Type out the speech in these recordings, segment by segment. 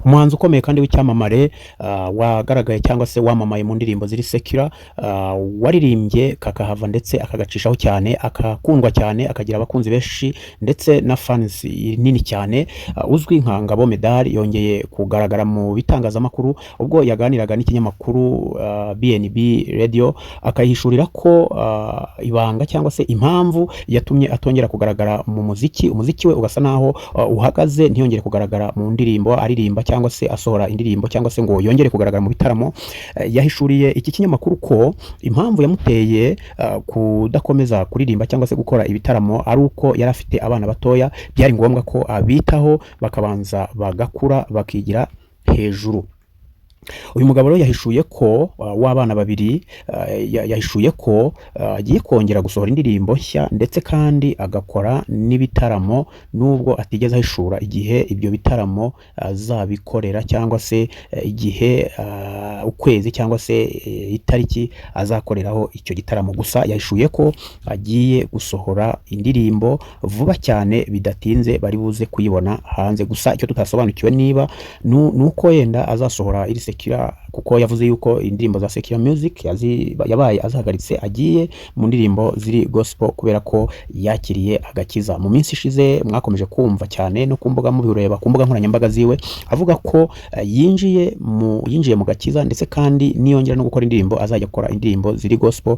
umuhanzi ukomeye kandi w'icyamamare wagaragaye cyangwa se wamamaye mu ndirimbo ziri secular, waririmbye kakahava ndetse akagacishaho cyane, akakundwa cyane, akagira abakunzi benshi ndetse na fans nini cyane, uzwi nka Ngabo Medal yongeye kugaragara mu bitangazamakuru ubwo yaganiraga n'ikinyamakuru BNB Radio, akayishurira ko ibanga cyangwa se impamvu yatumye atongera kugaragara mu muziki we ugasa naho uhagaze, ntiyongere kugaragara mu ndirimbo aririmba cyangwa se asohora indirimbo cyangwa se ngo yongere kugaragara mu bitaramo. Yahishuriye iki kinyamakuru ko impamvu yamuteye kudakomeza kuririmba cyangwa se gukora ibitaramo ari uko yari afite abana batoya, byari ngombwa ko abitaho bakabanza bagakura bakigira hejuru. Uyu mugabo rero yahishuye ko w'abana babiri, yahishuye ko agiye kongera gusohora indirimbo nshya ndetse kandi agakora n'ibitaramo, nubwo atigeze ahishura igihe ibyo bitaramo azabikorera cyangwa se igihe ukwezi cyangwa se itariki azakoreraho icyo gitaramo. Gusa yahishuye ko agiye gusohora indirimbo vuba cyane, bidatinze bari buze kuyibona hanze. Gusa icyo tutasobanukiwe niba nuko yenda azasohora iri secular, kuko yavuze yuko indirimbo za secular music yabaye azahagaritse, agiye mu ndirimbo ziri gospel kubera ko yakiriye agakiza. Mu minsi ishize mwakomeje kumva cyane no kumbuga mubireba ku mbuga nkoranyambaga ziwe avuga ko yinjiye mu gakiza, ndetse kandi niyongera no gukora indirimbo azajya gukora indirimbo ziri gospel,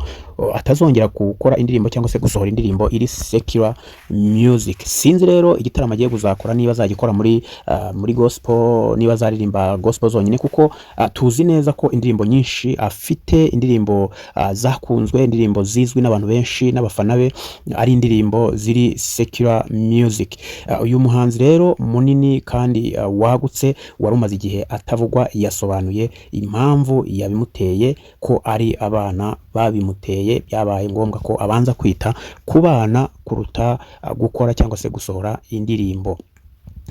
atazongera gukora indirimbo cyangwa se gusohora indirimbo iri secular music. Sinzi rero igitaramo agiye kuzakora niba azagikora muri gospel, niba azaririmba gospel zonyine, kuko tuzi neza ko indirimbo nyinshi afite, indirimbo zakunzwe, indirimbo zizwi n'abantu benshi n'abafana be, ari indirimbo ziri secular music. Uyu muhanzi rero munini kandi wagutse wari umaze igihe atavugwa, yasobanuye impamvu yabimuteye, ko ari abana babimuteye, byabaye ngombwa ko abanza kwita ku bana kuruta gukora cyangwa se gusohora indirimbo.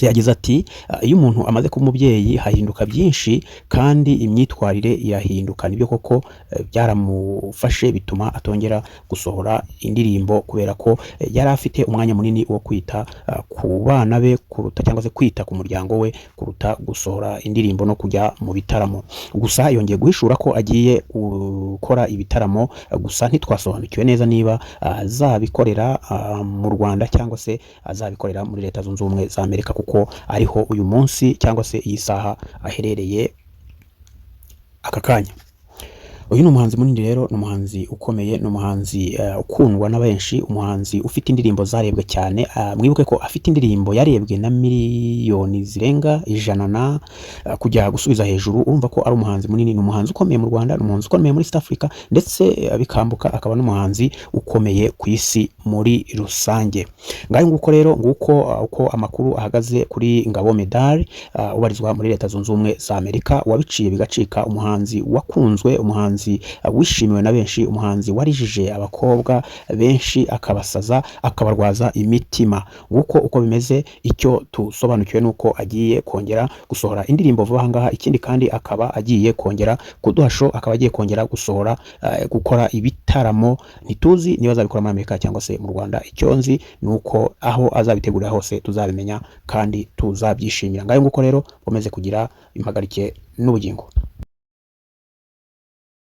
Yagize ati iyo umuntu amaze kuba umubyeyi hahinduka byinshi kandi imyitwarire irahinduka. Nibyo koko byaramufashe bituma atongera gusohora indirimbo, kubera ko yari afite umwanya munini wo kwita ku bana be kuruta cyangwa se kwita ku muryango we kuruta gusohora indirimbo no kujya mu bitaramo. Gusa yongeye guhishura ko agiye gukora ibitaramo, gusa ntitwasobanukiwe neza niba azabikorera mu Rwanda cyangwa se azabikorera muri Leta Zunze Ubumwe za Amerika, kuko ariho uyu munsi cyangwa se iyi saha aherereye aka kanya. Uyu ni umuhanzi munini rero, ni umuhanzi ukomeye, ni umuhanzi ukundwa na benshi, umuhanzi ufite indirimbo zarebwe cyane. Mwibuke ko afite indirimbo yarebwe na miliyoni zirenga 100 kujya gusubiza hejuru. Urumva ko ari umuhanzi munini, ni umuhanzi ukomeye mu Rwanda, ni umuhanzi ukomeye muri East Africa, ndetse bikambuka akaba n'umuhanzi ukomeye ku isi muri rusange. Ngaho nguko rero, uko amakuru ahagaze kuri Ngabo Medal, ubarizwa muri Leta Zunze Ubumwe za Amerika, wabiciye bigacika, umuhanzi wakunzwe, umuhanzi wishimiwe na benshi, umuhanzi warijije abakobwa benshi akabasaza akabarwaza imitima. Uko bimeze, icyo tusobanukiwe nuko agiye kongera gusohora indirimbo vuba ahangaha. Ikindi kandi akaba agiye kongera kuduhasho, akaba agiye kongera gusohora gukora ibitaramo. Ntituzi niba azabikora muri Amerika cyangwa se mu Rwanda, icyo nzi nuko aho azabitegurira hose tuzabimenya kandi tuzabyishimira. Ngaho nguko rero, komeze kugira impagarike n'ubugingo.